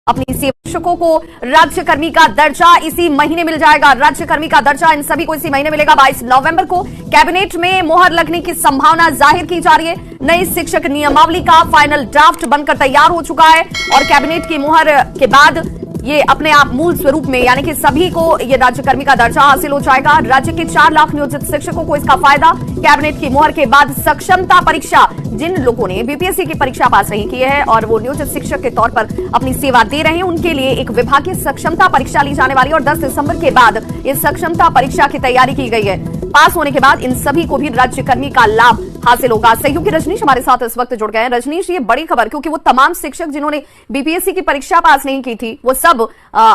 अपनी शिक्षकों को राज्यकर्मी का दर्जा इसी महीने मिल जाएगा। राज्यकर्मी का दर्जा इन सभी को इसी महीने मिलेगा। 22 नवंबर को कैबिनेट में मोहर लगने की संभावना जाहिर की जा रही है। नई शिक्षक नियमावली का फाइनल ड्राफ्ट बनकर तैयार हो चुका है और कैबिनेट की मोहर के बाद ये अपने आप मूल स्वरूप में यानी कि सभी को ये राज्यकर्मी का दर्जा हासिल हो जाएगा। राज्य के 4 लाख नियोजित शिक्षकों को इसका फायदा। कैबिनेट की मोहर के बाद सक्षमता परीक्षा, जिन लोगों ने बीपीएससी की परीक्षा पास नहीं की है और वो नियोजित शिक्षक के तौर पर अपनी सेवा दे रहे हैं, उनके लिए एक विभागीय सक्षमता परीक्षा ली जाने वाली है और 10 दिसंबर के बाद इस सक्षमता परीक्षा की तैयारी की गई है। पास होने के बाद इन सभी को भी राज्यकर्मी का लाभ हासिल होगा। सहयोगी रजनीश हमारे साथ इस वक्त जुड़ गए हैं। रजनीश, ये बड़ी खबर, क्योंकि वो तमाम शिक्षक जिन्होंने बीपीएससी की परीक्षा पास नहीं की थी वो सब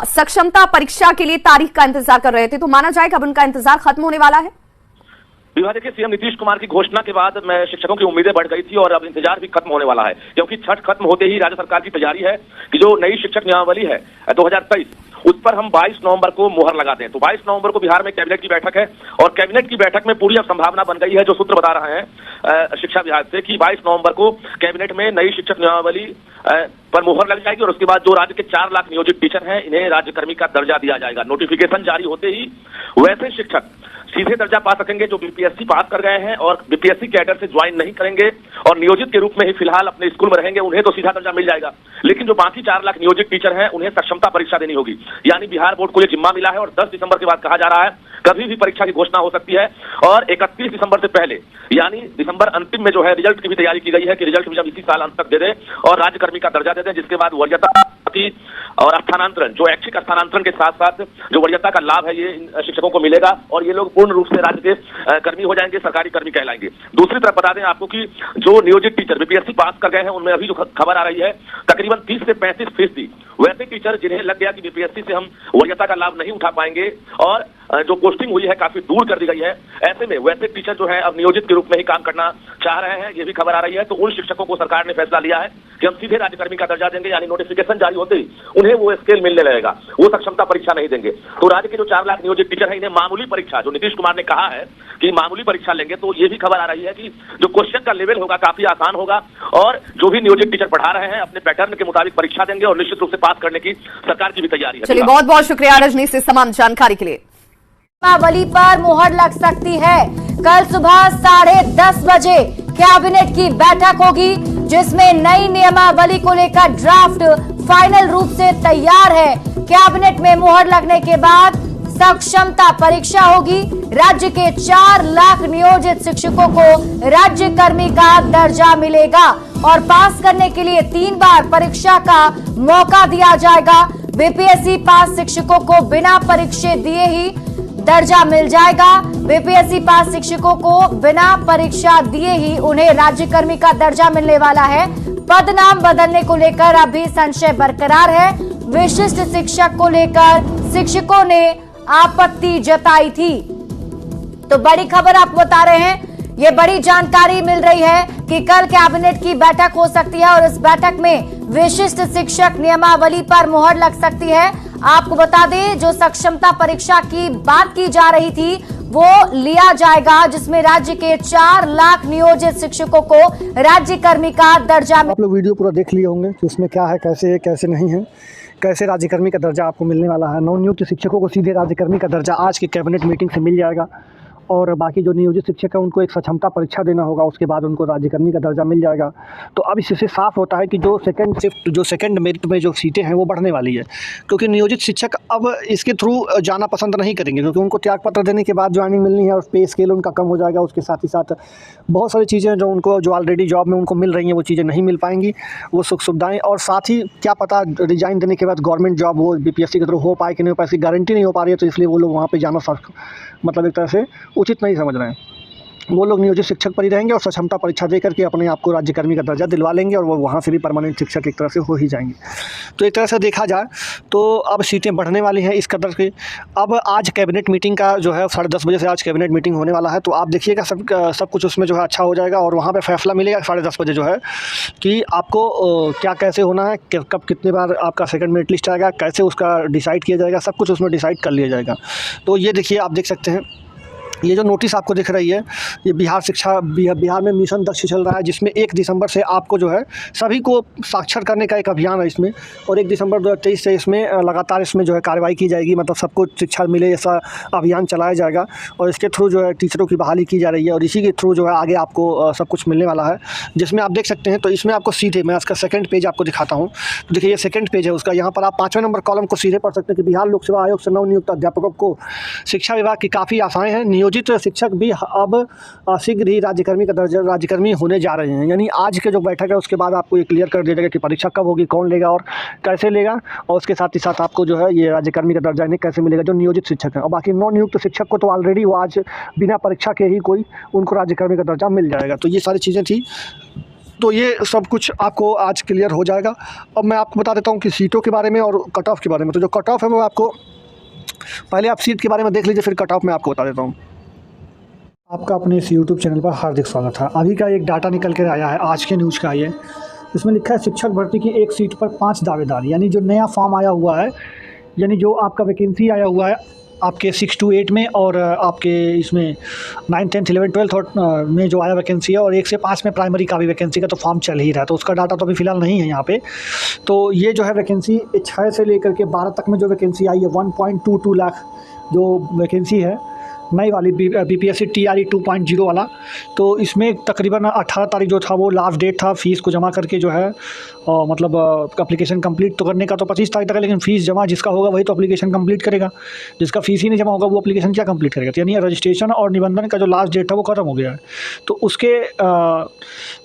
सक्षमता परीक्षा के लिए तारीख का इंतजार कर रहे थे, तो माना जाए कि अब उनका इंतजार खत्म होने वाला है। विभाग के सीएम नीतीश कुमार की घोषणा के बाद मैं शिक्षकों की उम्मीदें बढ़ गई थी और अब इंतजार भी खत्म होने वाला है, क्योंकि छठ खत्म होते ही राज्य सरकार की तैयारी है कि जो नई शिक्षक नियमावली है 2023 उस पर हम 22 नवंबर को मोहर लगा दें। तो 22 नवंबर को बिहार में कैबिनेट की बैठक है और कैबिनेट की बैठक में पूरी अब संभावना बन गई है, जो सूत्र बता रहे हैं शिक्षा विभाग से, कि 22 नवंबर को कैबिनेट में नई शिक्षक नियमावली पर मोहर लग जाएगी और उसके बाद जो राज्य के 4 लाख नियोजित टीचर हैं इन्हें राज्यकर्मी का दर्जा दिया जाएगा। नोटिफिकेशन जारी होते ही वैसे शिक्षक सीधे दर्जा पा सकेंगे जो बीपीएससी पास कर गए हैं और बीपीएससी कैडर से ज्वाइन नहीं करेंगे और नियोजित के रूप में ही फिलहाल अपने स्कूल में रहेंगे, उन्हें तो सीधा दर्जा मिल जाएगा। लेकिन जो बाकी 4 लाख नियोजित टीचर हैं उन्हें सक्षमता परीक्षा देनी होगी। यानी बिहार बोर्ड को यह जिम्मा मिला है और 10 दिसंबर के बाद कहा जा रहा है कभी भी परीक्षा की घोषणा हो सकती है और 31 दिसंबर से पहले यानी दिसंबर अंतिम में जो है रिजल्ट की भी तैयारी की गई है कि रिजल्ट भी जब इसी साल अंत तक दे दे और राज्यकर्मी का दर्जा दे दें, जिसके बाद वरीयता और स्थानांतरण, जो ऐच्छिक स्थानांतरण के साथ साथ जो वरीयता का लाभ है ये इन शिक्षकों को मिलेगा और ये लोग पूर्ण रूप से राज्य के कर्मी हो जाएंगे, सरकारी कर्मी कहलाएंगे। दूसरी तरफ बता दें आपको कि जो नियोजित टीचर बीपीएससी पास कर गए हैं उनमें अभी जो खबर आ रही है तकरीबन 30 से 35% वैसे टीचर जिन्हें लग गया कि बीपीएससी से हम वरीयता का लाभ नहीं उठा पाएंगे और जो पोस्टिंग हुई है काफी दूर कर दी गई है, ऐसे में वैसे टीचर जो है अब नियोजित के रूप में ही काम करना चाह रहे हैं, ये भी खबर आ रही है। तो उन शिक्षकों को सरकार ने फैसला लिया है कि हम सीधे राज्यकर्मी का दर्जा देंगे, यानी नोटिफिकेशन जारी होते ही उन्हें वो स्केल मिलने लगेगा, वो सक्षमता परीक्षा नहीं देंगे। तो राज्य के जो 4 लाख नियोजित टीचर है इन्हें मामूली परीक्षा, जो नीतीश कुमार ने कहा है कि मामूली परीक्षा लेंगे, तो ये भी खबर आ रही है कि जो क्वेश्चन का लेवल होगा काफी आसान होगा और जो भी नियोजित टीचर पढ़ा रहे हैं अपने पैटर्न के मुताबिक परीक्षा देंगे और निश्चित रूप से पास करने की सरकार की भी तैयारी है। चलिए, बहुत बहुत शुक्रिया रजनीश से तमाम जानकारी के लिए। नियमावली पर मोहर लग सकती है। कल सुबह 10:30 बजे कैबिनेट की बैठक होगी जिसमें नई नियमावली को लेकर ड्राफ्ट फाइनल रूप से तैयार है। कैबिनेट में मोहर लगने के बाद सक्षमता परीक्षा होगी। राज्य के 4 लाख नियोजित शिक्षकों को राज्यकर्मी का दर्जा मिलेगा और पास करने के लिए 3 बार परीक्षा का मौका दिया जाएगा। बीपीएससी पास शिक्षकों को बिना परीक्षा दिए ही दर्जा मिल जाएगा। बीपीएससी पास शिक्षकों को बिना परीक्षा दिए ही उन्हें राज्यकर्मी का दर्जा मिलने वाला है। पद नाम बदलने को लेकर अभी संशय बरकरार है। विशिष्ट शिक्षक को लेकर शिक्षकों ने आपत्ति जताई थी। तो बड़ी खबर आपको बता रहे हैं, ये बड़ी जानकारी मिल रही है कि कल कैबिनेट की बैठक हो सकती है और इस बैठक में विशिष्ट शिक्षक नियमावली पर मोहर लग सकती है। आपको बता दें, जो सक्षमता परीक्षा की बात की जा रही थी वो लिया जाएगा जिसमें राज्य के 4 लाख नियोजित शिक्षकों को राज्यकर्मी का दर्जा। आप लोग वीडियो पूरा देख लिए होंगे कि उसमें क्या है, कैसे नहीं है, कैसे राज्यकर्मी का दर्जा आपको मिलने वाला है। नवनियुक्त शिक्षकों को सीधे राज्यकर्मी का दर्जा आज की कैबिनेट मीटिंग से मिल जाएगा और बाकी जो नियोजित शिक्षक है उनको एक सक्षमता परीक्षा देना होगा, उसके बाद उनको राज्यकर्मी का दर्जा मिल जाएगा। तो अब इससे साफ होता है कि जो सेकंड मेरिट में जो सीटें हैं वो बढ़ने वाली है, क्योंकि नियोजित शिक्षक अब इसके थ्रू जाना पसंद नहीं करेंगे, क्योंकि उनको त्यागपत्र देने के बाद ज्वाइनिंग मिलनी है और पे स्केल उनका कम हो जाएगा। उसके साथ ही साथ बहुत सारी चीज़ें जो ऑलरेडी जॉब में उनको मिल रही हैं वो चीज़ें नहीं मिल पाएंगी, वो सुख सुविधाएँ, और साथ ही क्या पता रिजाइन देने के बाद गवर्नमेंट जॉब वो बीपीएससी के थ्रू हो पाए कि नहीं हो पाए, इसकी गारंटी नहीं हो पा रही है। तो इसलिए वो लोग वहाँ पर जाना मतलब एक तरह से उचित नहीं समझ रहे हैं। वो लोग नियोजित शिक्षक पर ही रहेंगे और सक्षमता परीक्षा देकर के अपने आप को राज्यकर्मी का दर्जा दिलवा लेंगे और वो वहाँ से भी परमानेंट शिक्षक एक तरह से हो ही जाएंगे। तो एक तरह से देखा जाए तो अब सीटें बढ़ने वाली हैं इस कदर की। अब आज कैबिनेट मीटिंग का जो है 10:30 बजे से आज कैबिनेट मीटिंग होने वाला है, तो आप देखिएगा सब कुछ उसमें जो है अच्छा हो जाएगा और वहाँ पर फैसला मिलेगा 10:30 बजे जो है कि आपको क्या कैसे होना है, कब कितने बार आपका सेकंड मेरिट लिस्ट आएगा, कैसे उसका डिसाइड किया जाएगा, सब कुछ उसमें डिसाइड कर लिया जाएगा। तो ये देखिए, आप देख सकते हैं ये जो नोटिस आपको दिख रही है, ये बिहार में मिशन दक्ष चल रहा है, जिसमें 1 दिसंबर से आपको जो है सभी को साक्षर करने का एक अभियान है इसमें, और 1 दिसंबर 2023 से इसमें लगातार इसमें जो है कार्रवाई की जाएगी, मतलब सबको शिक्षा मिले ऐसा अभियान चलाया जाएगा, और इसके थ्रू जो है टीचरों की बहाली की जा रही है, और इसी के थ्रू जो है आगे आपको सब कुछ मिलने वाला है, जिसमें आप देख सकते हैं। तो इसमें आपको सीधे मैं इसका सेकंड पेज आपको दिखाता हूँ। तो देखिए ये सेकंड पेज है उसका, यहाँ पर आप 5वें नंबर कॉलम को सीधे पढ़ सकते हैं कि बिहार लोक सेवा आयोग से नवनियुक्त अध्यापकों को शिक्षा विभाग की काफ़ी आशाएं हैं, नियोजित शिक्षक भी अब शीघ्र ही राज्यकर्मी का दर्जा राज्यकर्मी होने जा रहे हैं। यानी आज के जो बैठक है उसके बाद आपको ये क्लियर कर दिया जाएगा कि परीक्षा कब होगी, कौन लेगा और कैसे लेगा, और उसके साथ ही साथ आपको जो है ये राज्यकर्मी का दर्जा इन्हें कैसे मिलेगा जो नियोजित शिक्षक हैं। और बाकी नवनियुक्त शिक्षक को तो ऑलरेडी वो आज बिना परीक्षा के ही कोई उनको राज्यकर्मी का दर्जा मिल जाएगा। तो ये सारी चीज़ें थी, तो ये सब कुछ आपको आज क्लियर हो जाएगा। अब मैं आपको बता देता हूँ कि सीटों के बारे में और कट ऑफ के बारे में। तो जो कट ऑफ है वो आपको पहले आप सीट के बारे में देख लीजिए, फिर कट ऑफ मैं आपको बता देता हूँ। आपका अपने इस यूट्यूब चैनल पर हार्दिक स्वागत है। अभी का एक डाटा निकल कर आया है, आज के न्यूज़ का ये, इसमें लिखा है शिक्षक भर्ती की 1 सीट पर 5 दावेदार। यानी जो नया फॉर्म आया हुआ है, यानी जो आपका वैकेंसी आया हुआ है आपके 6 to 8 में, और आपके इसमें 9, 10, 11, 12 में जो आया वैकेंसी है, और 1 से 5 में प्राइमरी का भी वैकेंसी का तो फॉर्म चल ही रहा है, तो उसका डाटा तो अभी फ़िलहाल नहीं है यहाँ पे। तो ये जो है वैकेंसी 6 से लेकर के 12 तक में जो वैकेंसी आई है 1.22 लाख जो वैकेंसी है नई वाली BPSC TRE 2.0 वाला। तो इसमें तकरीबन 18 तारीख जो था वो लास्ट डेट था फ़ीस को जमा करके जो है मतलब एप्लीकेशन कंप्लीट तो करने का तो 25 तारीख तक है, लेकिन फ़ीस जमा जिसका होगा वही तो एप्लीकेशन कंप्लीट करेगा, जिसका फ़ीस ही नहीं जमा होगा वो एप्लीकेशन क्या कंप्लीट करेगा। तो यानी रजिस्ट्रेशन और निबंधन का जो लास्ट डेट था वो ख़त्म हो गया है। तो उसके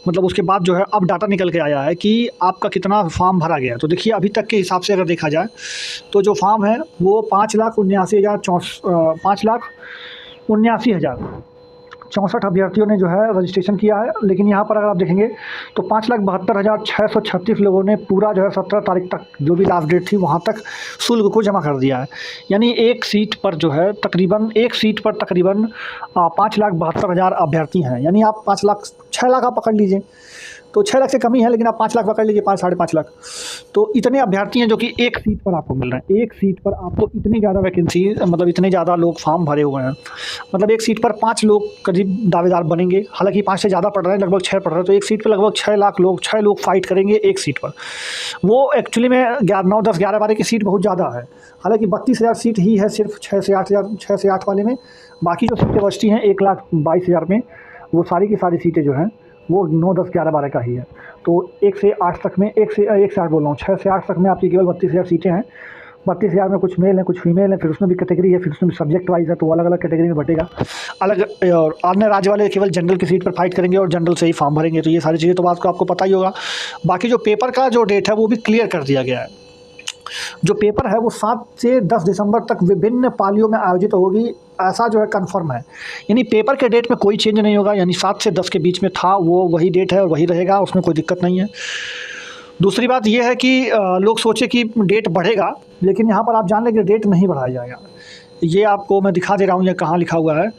मतलब उसके बाद जो है अब डाटा निकल के आया है कि आपका कितना फॉर्म भरा गया। तो देखिए अभी तक के हिसाब से अगर देखा जाए तो जो फॉर्म है वो 5,79,064 अभ्यर्थियों ने जो है रजिस्ट्रेशन किया है। लेकिन यहाँ पर अगर आप देखेंगे तो 5,72,636 लोगों ने पूरा जो है 17 तारीख तक जो भी लास्ट डेट थी वहाँ तक शुल्क को जमा कर दिया है। यानी एक सीट पर जो है तकरीबन 5,72,000 अभ्यर्थी हैं। यानी आप 6 लाख आप पकड़ लीजिए, तो 6 लाख से कम ही है, लेकिन आप 5 लाख पकड़ लीजिए, 5-5.5 लाख। तो इतने अभ्यर्थी हैं जो कि एक सीट पर आपको मिल रहे हैं। एक सीट पर आपको इतनी ज़्यादा वैकेंसी, मतलब इतने ज़्यादा लोग फॉर्म भरे हुए हैं, मतलब एक सीट पर 5 लोग करीब दावेदार बनेंगे। हालांकि 5 से ज़्यादा पड़ रहे हैं, लगभग 6 पड़ रहे हैं। तो एक सीट पर लगभग 6 लोग फाइट करेंगे एक सीट पर। वो एक्चुअली में 9, 10, 11, 12 की सीट बहुत ज़्यादा है। हालांकि 32,000 सीट ही है सिर्फ 6 से 8 वाले में। बाकी जो सीटें बचती हैं 1,22,000 में, वो सारी की सारी सीटें जो हैं वो 9, 10, 11, 12 का ही है। तो 1 से 8 तक में 1 से 8 बोल रहा हूँ, 6 से 8 तक में आपकी केवल 32,000 सीटें हैं। 32,000 में कुछ मेल हैं कुछ फीमेल हैं, फिर उसमें भी कैटेगरी है, फिर उसमें भी सब्जेक्ट वाइज है, तो अलग अलग कैटेगरी में बटेगा अलग। और अन्य राज्य वाले केवल जनरल की सीट पर फाइट करेंगे और जनरल से ही फॉर्म भरेंगे। तो ये सारी चीज़ें तो आपको पता ही होगा। बाकी जो पेपर का जो डेट है वो भी क्लियर कर दिया गया है। जो पेपर है वो 7 से 10 दिसंबर तक विभिन्न पालियों में आयोजित होगी, ऐसा जो है कंफर्म है। यानी पेपर के डेट में कोई चेंज नहीं होगा। यानी 7 से 10 के बीच में था वो वही डेट है और वही रहेगा, उसमें कोई दिक्कत नहीं है। दूसरी बात यह है कि लोग सोचे कि डेट बढ़ेगा, लेकिन यहाँ पर आप जान लें कि डेट नहीं बढ़ाया जाएगा। ये आपको मैं दिखा दे रहा हूँ, ये कहाँ लिखा हुआ है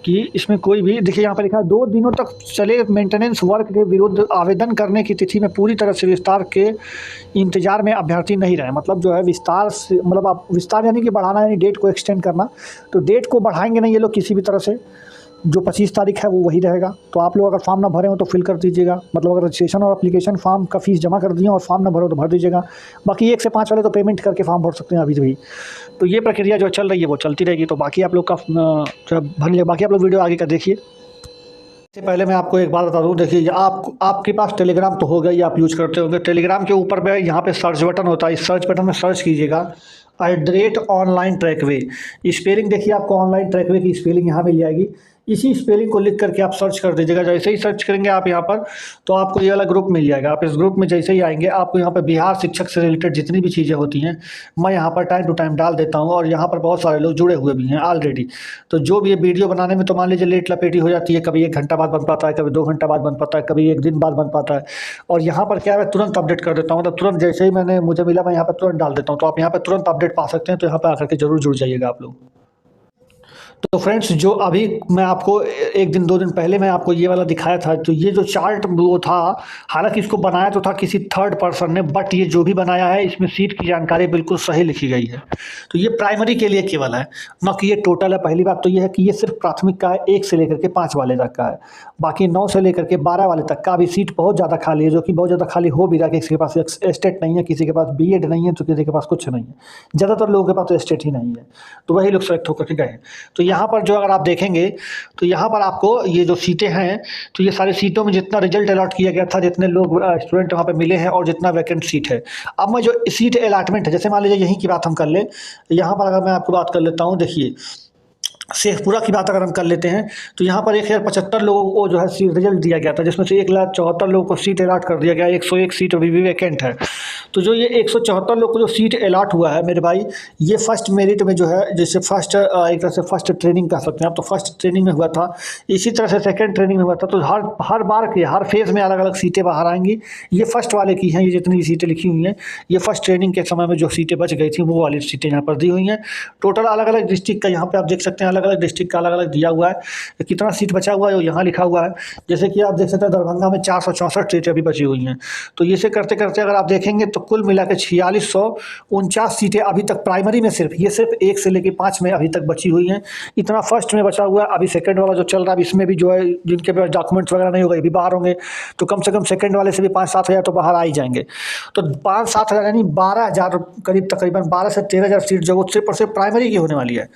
कि इसमें कोई भी, देखिए यहाँ पर लिखा है 2 दिनों तक चले मेंटेनेंस वर्क के विरुद्ध आवेदन करने की तिथि में पूरी तरह से विस्तार के इंतजार में अभ्यर्थी नहीं रहे। मतलब जो है विस्तार से, मतलब आप विस्तार यानी कि बढ़ाना, यानी डेट को एक्सटेंड करना। तो डेट को बढ़ाएंगे नहीं ये लोग किसी भी तरह से। जो 25 तारीख है वो वही रहेगा। तो आप लोग अगर फॉर्म ना भरे हो तो फिल कर दीजिएगा, मतलब अगर रजिस्ट्रेशन और एप्लीकेशन फॉर्म का फीस जमा कर दिए और फॉर्म ना भरो तो भर दीजिएगा। बाकी 1 से 5 वाले तो पेमेंट करके फॉर्म भर सकते हैं अभी भी। तो ये प्रक्रिया जो चल रही है वो चलती रहेगी। तो बाकी आप लोग का जो भर लिया, बाकी आप लोग वीडियो आगे का देखिए। इससे पहले मैं आपको एक बात बता दूँ, देखिए आपके पास टेलीग्राम तो होगा ही, आप यूज़ करते होंगे। टेलीग्राम के ऊपर में यहाँ पे सर्च बटन होता है, इस सर्च बटन में सर्च कीजिएगा @ऑनलाइन ट्रैकवे। स्पेलिंग देखिए, आपको ऑनलाइन ट्रैकवे की स्पेलिंग यहाँ मिल जाएगी। इसी स्पेलिंग को लिख करके आप सर्च कर दीजिएगा। जैसे ही सर्च करेंगे आप यहाँ पर, तो आपको ये वाला ग्रुप मिल जाएगा। आप इस ग्रुप में जैसे ही आएंगे, आपको यहाँ पर बिहार शिक्षक से रिलेटेड जितनी भी चीज़ें होती हैं मैं यहाँ पर टाइम टू टाइम डाल देता हूँ, और यहाँ पर बहुत सारे लोग जुड़े हुए भी हैं ऑलरेडी। तो जो भी ये वीडियो बनाने में तो मान लीजिए लेट लपेटी हो जाती है, कभी 1 घंटा बाद बन पाता है, कभी 2 घंटा बाद बन पाता है, कभी 1 दिन बाद बन पाता है। और यहाँ पर क्या है, तुरंत अपडेट कर देता हूँ, मतलब तुरंत जैसे ही मुझे मिला मैं यहाँ पर तुरंत डाल देता हूँ। तो आप यहाँ पर तुरंत अपडेट पा सकते हैं। तो यहाँ पर आकर के जरूर जुड़ जाइएगा आप लोग। तो फ्रेंड्स, जो अभी मैं आपको एक दिन 2 दिन पहले मैं आपको ये वाला दिखाया था, तो ये जो चार्ट वो था, हालांकि इसको बनाया तो था किसी थर्ड पर्सन ने, बट ये जो भी बनाया है इसमें सीट की जानकारी बिल्कुल सही लिखी गई है। तो ये प्राइमरी के लिए केवल है, न कि ये टोटल है। पहली बात तो ये है कि ये सिर्फ प्राथमिक का है, 1 से लेकर के 5 वाले तक का है। बाकी 9 से लेकर के 12 वाले तक का अभी सीट बहुत ज़्यादा खाली है, जो कि बहुत ज़्यादा खाली हो भी रहा है। किसी के पास एस्टेट नहीं है, किसी के पास बीएड नहीं है, तो किसी के पास कुछ नहीं है। ज़्यादातर लोगों के पास तो एस्टेट ही नहीं है, तो वही लोग सेलेक्ट होकर के गए। तो यहाँ पर जो अगर आप देखेंगे तो यहाँ पर आपको ये जो सीटें हैं, तो ये सारी सीटों में जितना रिजल्ट अलॉट किया गया था, जितने लोग स्टूडेंट वहाँ पे मिले हैं और जितना वैकेंट सीट है। अब मैं जो सीट अलॉटमेंट है, जैसे मान लीजिए यहीं की बात हम कर लें, यहाँ पर अगर मैं आपको बात कर लेता हूँ, देखिए शेखपुरा की बात अगर हम कर लेते हैं, तो यहाँ पर 1075 लोगों को जो है रिजल्ट दिया गया था, जिसमें से 1,74,000 लोगों को सीट अलॉट कर दिया गया। 101 सीट अभी भी वैकेंट है। तो जो ये 174 लोग को जो सीट अलॉट हुआ है मेरे भाई, ये फर्स्ट मेरिट में जो है, जैसे फर्स्ट एक तरह से फर्स्ट ट्रेनिंग कह सकते हैं आप, तो फर्स्ट ट्रेनिंग में हुआ था। इसी तरह से सेकेंड ट्रेनिंग में हुआ था। तो हर बार के हर फेज़ में अलग अलग सीटें बाहर आएंगी। ये फर्स्ट वाले की हैं, ये जितनी भी सीटें लिखी हुई हैं, ये फर्स्ट ट्रेनिंग के समय में जो सीटें बच गई थी, वो वाली सीटें यहाँ पर दी हुई हैं। टोटल अलग अलग डिस्ट्रिक्ट का यहाँ पे आप देख सकते हैं, अलग अलग डिस्ट्रिक्ट का अलग अलग दिया हुआ है। कितना सीट बचा हुआ है वो यहाँ लिखा हुआ है। जैसे कि आप देख सकते हैं दरभंगा में 464 सीटें अभी बची हुई हैं। तो ये से करते करते अगर आप देखेंगे तो कुल मिला के 4649 सीटें अभी तक प्राइमरी में सिर्फ 1 से लेकर 5 में अभी तक बची हुई हैं। इतना फर्स्ट में बचा हुआ है। अभी सेकंड वाला जो चल रहा है, इसमें भी जो है जिनके पास डॉक्यूमेंट्स वगैरह नहीं होगा, ये भी बाहर होंगे। तो कम से कम सेकंड वाले से भी 5-7 हज़ार तो बाहर आ ही जाएंगे। तो 5-7 हज़ार यानी 12,000 करीब, तकरीबन 12 से 13,000 सीट जो वो सिर्फ और सिर्फ प्राइमरी की होने वाली है।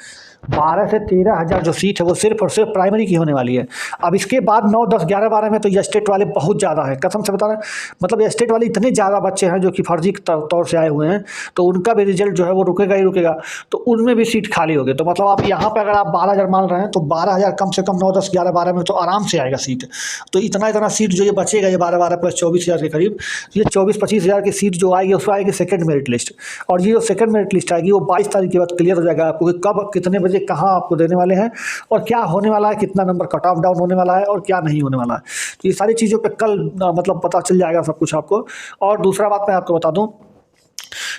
12 से 13,000 जो सीट है वो सिर्फ और सिर्फ प्राइमरी की होने वाली है। अब इसके बाद 9, 10, 11, 12 में तो ये स्टेट वाले बहुत ज़्यादा है, कसम से बता रहे हैं। मतलब ये स्टेट वाले इतने ज़्यादा बच्चे हैं जो कि फर्जी तौर से आए हुए हैं, तो उनका भी रिजल्ट जो है वो रुकेगा ही रुकेगा। तो उनमें भी सीट खाली होगी। तो मतलब आप यहाँ पर अगर आप 12,000 मान रहे हैं, तो 12,000 कम से कम 9, 10, 11, 12 में तो आराम से आएगा सीट। तो इतना सीट जो ये बचेगा, ये 12 प्लस 24,000 के करीब, ये 24-25 हज़ार की सीट जो आएगी, उसको आएगी सेकंड मेरिट लिस्ट। और ये जो सेकंड मेरिट लिस्ट आएगी वो 22 तारीख के बाद क्लियर हो जाएगा आपको कि कब, कितने बजे, कहाँ आपको देने वाले हैं, और क्या होने वाला है, कितना नंबर कट ऑफ डाउन होने वाला है और क्या नहीं होने वाला है। तो ये सारी चीज़ों पे कल मतलब पता चल जाएगा सब कुछ आपको। और दूसरा बात मैं आपको बता दूं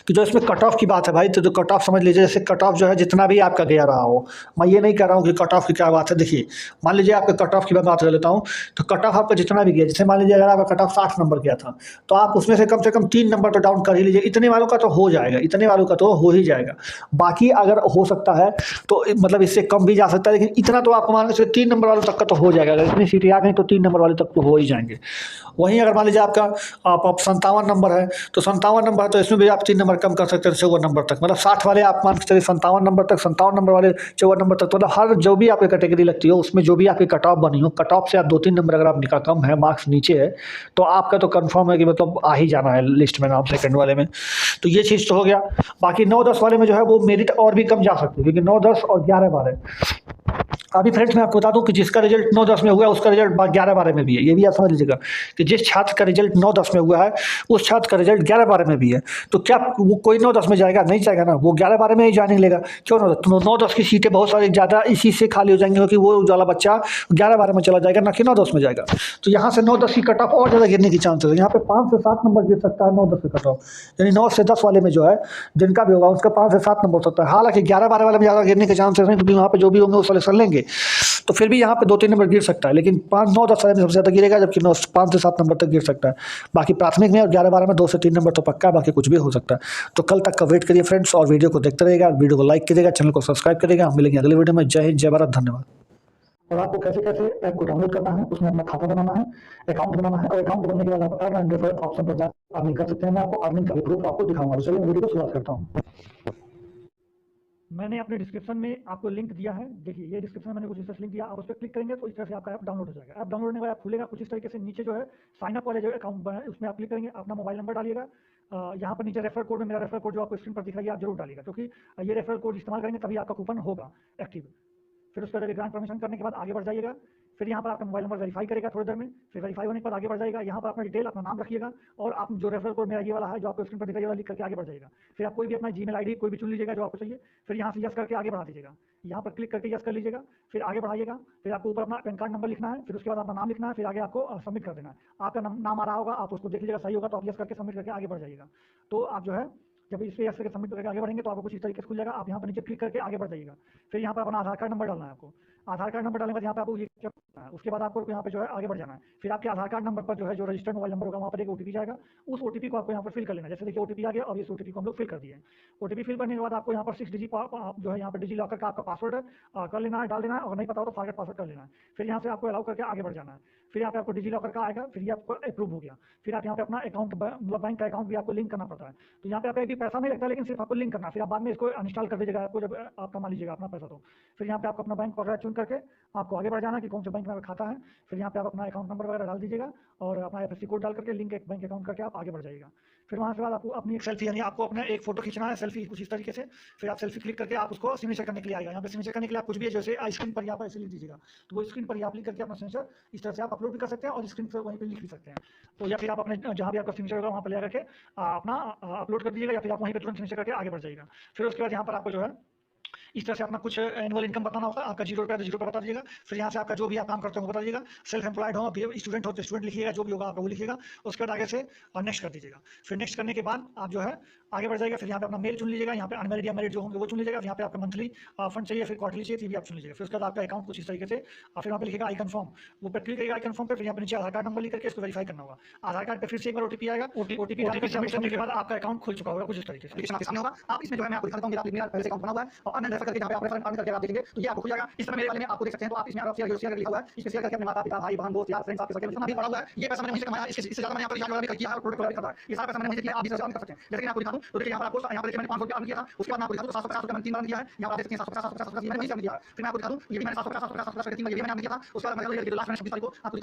कि जो इसमें कट ऑफ की बात है भाई, तो जो कट ऑफ समझ लीजिए, जैसे कट ऑफ जो है जितना भी आपका गया रहा हो, मैं ये नहीं कह रहा हूँ कि कट ऑफ की क्या बात है। देखिए, मान लीजिए आपके कट ऑफ की मैं बात कर लेता हूँ, तो कट ऑफ आपका जितना भी गया, जैसे मान लीजिए अगर आपका कट ऑफ 60 नंबर गया था, तो आप उसमें से कम 3 नंबर तो डाउन कर ही लीजिए। इतने वालों का तो हो जाएगा, इतने वालों का तो हो ही जाएगा। बाकी अगर हो सकता है तो मतलब इससे कम भी जा सकता है, लेकिन इतना तो आपको मान लीजिए 3 नंबर वालों तक का तो हो जाएगा। अगर इतनी सीटें आ गई तो 3 नंबर वाले तक तो हो ही जाएंगे। वहीं अगर मान लीजिए आपका 57 नंबर है, तो 57 नंबर है, तो इसमें भी आप 3 नंबर कम कर सकते हैं 54 नंबर तक। मतलब 60 वाले आप मान के चलिए 57 नंबर तक, 57 नंबर वाले 54 नंबर तक। तो मतलब हर जो भी आपकी कैटेगरी लगती हो, उसमें जो भी आपकी कट ऑफ बनी हो, कट ऑफ से आप 2-3 नंबर अगर आप निकाल कम है, मार्क्स नीचे है, तो आपका तो कंफर्म है कि मतलब आ ही जाना है लिस्ट में नाम सेकंड वाले में। तो ये चीज़ तो हो गया। बाकी 9-10 वाले में जो है वो मेरिट और भी कम जा सकती है, क्योंकि 9, 10 और 11, 12 अभी फ्रेंड्स मैं आपको बता दूं कि जिसका रिजल्ट 9-10 में हुआ है, उसका रिजल्ट 11-12 में भी है। ये भी आप समझ लीजिएगा कि जिस छात्र का रिजल्ट 9-10 में हुआ है, उस छात्र का रिजल्ट 11-12 में भी है। तो क्या वो कोई 9-10 में जाएगा? नहीं जाएगा ना, वो 11-12 में ही ज्वाइनिंग लेगा। क्यों? 9-10 की सीटें बहुत सारी ज़्यादा इसी से खाली हो जाएंगी, क्योंकि वो वाला बच्चा 11-12 में चला जाएगा, ना कि 9-10 में जाएगा। तो यहाँ से 9-10 की कट ऑफ और ज़्यादा गिरने की चांसेस है। यहाँ पे 5 से 7 नंबर गिर सकता है 9-10 से कट ऑफ, यानी 9 से 10 वाले में जो है जिनका भी होगा उसका 5 से 7 नंबर हो सकता है। हालांकि 11-12 वाले में ज़्यादा गिरने के चांसेस नहीं, क्योंकि वहाँ पे जो भी होंगे वो सिलेक्शन लेंगे, तो फिर भी यहाँ पे 2-3 नंबर गिर सकता है। लेकिन 5-9-10 वाले में सबसे ज़्यादा गिरेगा, जबकि 5 से 7 नंबर तक गिर सकता है। बाकी प्राथमिक में और 11-12 में 2 से 3 नंबर तो पक्का है, बाकी कुछ भी हो सकता है। तो कल तक का वेट करिए फ्रेंड्स, और वीडियो को देखते रहेगा, वीडियो को लाइक करिएगा, चैनल को सब्सक्राइब करिएगा। हम मिलेंगे अगले वीडियो में। जय हिंद, जय भारत, धन्यवाद। और आपको कैसे ऐप को डाउनलोड करना है, उसमें अपना खाता बनाना है, अकाउंट बनाना है, और अकाउंट बनने के बाद आप अर्न एंड रेफर ऑप्शन पर जाकर अर्निंग कर सकते हैं। मैं आपको अर्निंग का भी प्रूफ आपको दिखाऊंगा। चलिए वीडियो को शुरुआत करता हूँ। मैंने अपने डिस्क्रिप्शन में आपको लिंक दिया है। देखिए, ये डिस्क्रिप्शन में मैंने कुछ इस तरह से लिंक दिया, आप उस पर क्लिक करेंगे तो इस तरह से आपका ऐप डाउनलोड हो जाएगा। ऐप डाउनलोड होने के बाद खुलेगा कुछ इस तरीके से। नीचे जो है साइन अप वाले जो अकाउंट बना है, उसमें आप क्लिक करेंगे, अपना मोबाइल नंबर डालिएगा। यहाँ पर नीचे रेफर कोड में, मेरा रेफर कोड जो आपको स्क्रीन पर दिख रहा है, आप जरूर डालिएगा, क्योंकि ये रेफर कोड इस्तेमाल करेंगे तभी आपका कूपन होगा एक्टिव। फिर उसका ग्रांट परमिशन करने के बाद आगे बढ़ जाइएगा। फिर यहाँ पर आपका मोबाइल नंबर वेरीफाई करेगा थोड़ी देर में। फिर वेरीफाई होने के बाद आगे बढ़ जाएगा। यहाँ पर अपना डिटेल, अपना नाम रखिएगा, और आप जो रेफरल कोड मेरा ये वाला है जो आपको स्क्रीन पर दिखाई वाला, लिख करके आगे बढ़ जाएगा। फिर आप कोई भी अपना जीमेल आईडी कोई भी चुन लीजिएगा जो आपको चाहिए। फिर यहाँ से यस करके आगे बढ़ा दीजिएगा। यहाँ पर क्लिक करके यस कर लीजिएगा, फिर आगे बढ़ाइएगा। फिर आपको ऊपर अपना पैन कार्ड नंबर लिखना है, फिर उसके बाद अपना नाम लिखना है, फिर आगे आपको सबमिट कर देना है। आपका नाम आ रहा होगा, आप उसको देख लीजिएगा, सही होगा तो आप यस करके सबमिट करके आगे बढ़ जाइएगा। तो आप जो है जब इस पे ऐसे सबमिट करके आगे बढ़ेंगे तो आपको कुछ इस तरीके से खुल जाएगा। आप यहाँ पर नीचे क्लिक करके आगे बढ़ जाइएगा। फिर यहाँ पर अपना आधार कार्ड नंबर डालना है आपको। आधार कार्ड नंबर डालने के बाद यहाँ पे आपको ये करना है। उसके बाद आपको यहाँ पे जो है आगे बढ़ जाना है। फिर आपके आधार कार्ड नंबर पर जो है जो रजिस्टर्ड मोबाइल नंबर होगा वहाँ पर एक ओटीपी जाएगा। उस ओटीपी को आपको यहाँ पर फिल कर लेना है। जैसे देखिए ओटीपी आ गया और इस ओटीपी को हम लोग फिल कर दिए। ओटीपी फिल करने के बाद आपको यहाँ पर 6 डिजिट जो है यहाँ पर डिजी लॉकर का आपका पासवर्ड कर लेना है, डाल देना है। और नहीं पता हो तो फॉरगेट पासवर्ड कर लेना है। फिर यहाँ से आपको अलाउ करके आगे बढ़ जाना है। फिर यहाँ पे आपको डिजी लॉकर का आएगा। फिर ये आपको अप्रूव हो गया। फिर आप यहाँ पे अपना अकाउंट मतलब बैंक का अकाउंट भी आपको लिंक करना पड़ता है। तो यहाँ पे आपका भी पैसा नहीं लगता, लेकिन सिर्फ आपको लिंक करना है। फिर आप बाद में इसको इंस्टॉल कर दीजिएगा आपको जब आप कमा लीजिएगा अपना पैसा। तो फिर यहाँ पे आपको अपना बैंक वगैरह चुन करके आपको आगे बढ़ जाना कि कौन से बैंक में खाता है। फिर यहाँ पे आप अपना अकाउंट नंबर वगैरह डाल दीजिएगा और अपना एफएससी कोड डाल करके लिंक एक बैंक अकाउंट करके आप आगे बढ़ जाइएगा। फिर वहाँ से बाद आपको अपनी एक सेल्फी यानी आपको अपना एक फोटो खींचना है, सेल्फी कुछ इस तरीके से। फिर आप सेल्फी क्लिक करके आप उसको सिग्नेचर करने के लिए आएगा। यहाँ पे सिग्नेचर करने के लिए आप कुछ भी जैसे स्क्रीन पर यहाँ पर ऐसे लिख दीजिएगा। तो वो स्क्रीन पर आप लिख करके अपना सिग्नेचर इस तरह से आप अपलोड भी कर सकते हैं और स्क्रीन पर वहीं पर लिख भी सकते हैं। तो या फिर आप अपने जहाँ भी आपका सिग्नेचर होगा वहाँ पर ले करके अपना अपलोड कर दीजिएगा या फिर आप वहीं पर तुरंत सिग्नेचर करके आगे बढ़ जाइएगा। फिर उसके बाद यहाँ पर आपको जो है इस तरह से अपना कुछ एनुअल इनकम बताना होगा। आपका 0 रुपया तो 0 रुपया बता दीजिएगा। फिर यहाँ से आपका जो भी आप काम करते हो वो बता दीजिएगा। सेल्फ एम्प्लॉयड हो, स्टूडेंट हो तो स्टूडेंट लिखिएगा, जो भी होगा आपका वो लिखिएगा। उसके बाद आगे से नेक्स्ट कर दीजिएगा। फिर नेक्स्ट करने के बाद आप जो है आगे बढ़ जाएगा। फिर यहाँ पे अपना मेल चुन लीजिएगा। यहाँ पे अनमेरिड या मैरिड जो होंगे वो चुन लीजिएगा। यहाँ पे आपका मंथली फंड चाहिए, फिर क्वार्टरली चाहिए, भी आप चुन लीजिएगा। फिर उसके बाद आपका अकाउंट कुछ इस तरीके से फिर वहाँ पे लिखेगा आई कन्फर्म, वो पर क्लिक करेगा आई कन्फर्म पे। फिर यहाँ पे नीचे आधार कार्ड नंबर लिख करके इसको वेरीफाई करना होगा। आधार कार्ड पे फिर से एक बार ओटीपी आएगा। ओटीपी सबमिट करने के बाद आपका अकाउंट खुल चुका होगा कुछ इस तरीके से। सामने होगा आप इसमें जो है मैं आपको दिखाता हूँ। मेरा पहले से अकाउंट बना हुआ है और अन्य करके जहाँ पे आप करके आप देखेंगे तो ये आपको खुल जाएगा। इस तरह मेरे वाले में आपको देख सकते हैं। तो आप इसमें शेयर लिखा हुआ है, इसमें शेयर करके अपने माता पिता भाई बहन दोस्त यार फ्रेंड्स आपके सबके जितना भी पड़ा हुआ है ये पैसा मैंने वहीं से कमाया। इससे ज्यादा मैंने यहाँ पर यहाँ किया है, प्रोडक्ट करता है। ये सारा पैसा मैंने वहीं से किया। आप भी कर सकते हैं। जैसे कि आपको दिखाऊं तो देखिए यहाँ पर आपको यहाँ पर मैंने 500 रुपया किया था। उसके बाद आपको दिखाऊं 750 रुपया मैंने 3 बार दिया है। यहाँ पर देख सकते हैं 750 मैंने वहीं से दिया। फिर मैं आपको दिखाऊं ये भी मैंने 750 ये भी मैंने आपको दिया था। उसके बाद मैं लास्ट में 20 तारीख को आपको